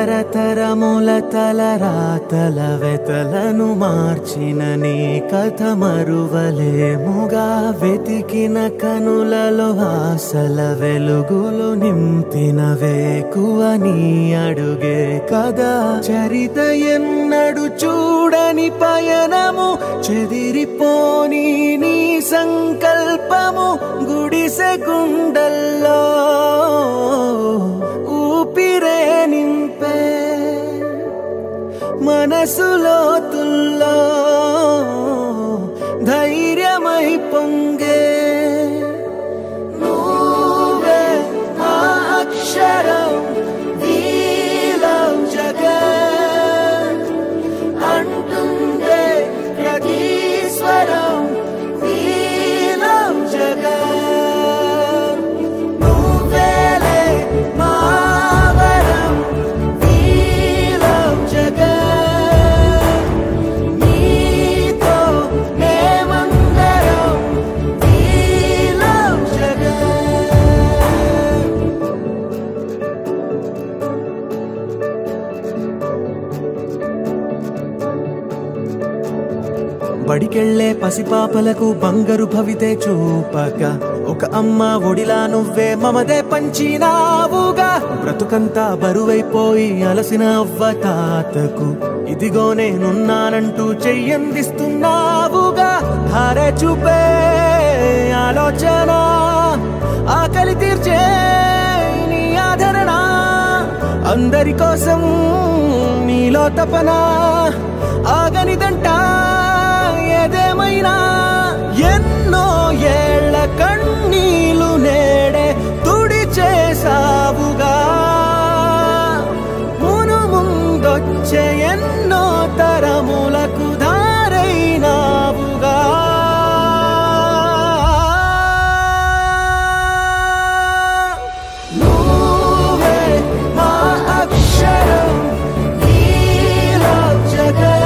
తరతరముల తలరాతల వెతలను మార్చిన నీ కథ మరువలేముగా వెతికిన కనులలో ఆశల వెలుగులు నింపిన వేకువ నీ అడుగే కదా చరిత ఎన్నడు చూడని పయనము చెదిరిపోని నీ సంకల్పము గుడిసె గుండల్లో ఊపిరే నింపే మనసులో తుల్లో ధైర్యమై పొంగే నువ్వే ఆ అక్షరం వీలవ్ జగత్ అంటుందే ప్రతి స్వరం వీలవ్ జగత్ బడికెళ్లే పసిపాపలకు బంగారు భవితే చూపక ఒక అమ్మ ఒడిలా నువ్వే మమదే పంచినావుగా బ్రతుకంతా బరువైపోయి అలసిన అవ్వ తాతకు ఇదిగో నేనున్నానంటూ చెయ్యందిస్తున్నావుగా ధారే చూపే ఆలోచన ఆకలి తీర్చే నీ ఆదరణ అందరి కోసం నీలో తపన ఆగనిదంట ఏదేమైనా ఎన్నో ఏళ్ల కన్నీలు నేడే తుడి చేసావుగా మును ముందొచ్చే ఎన్నో తరములకు దారైనావుగా నువ్వే మా అక్షరం వీలవ్ జగత్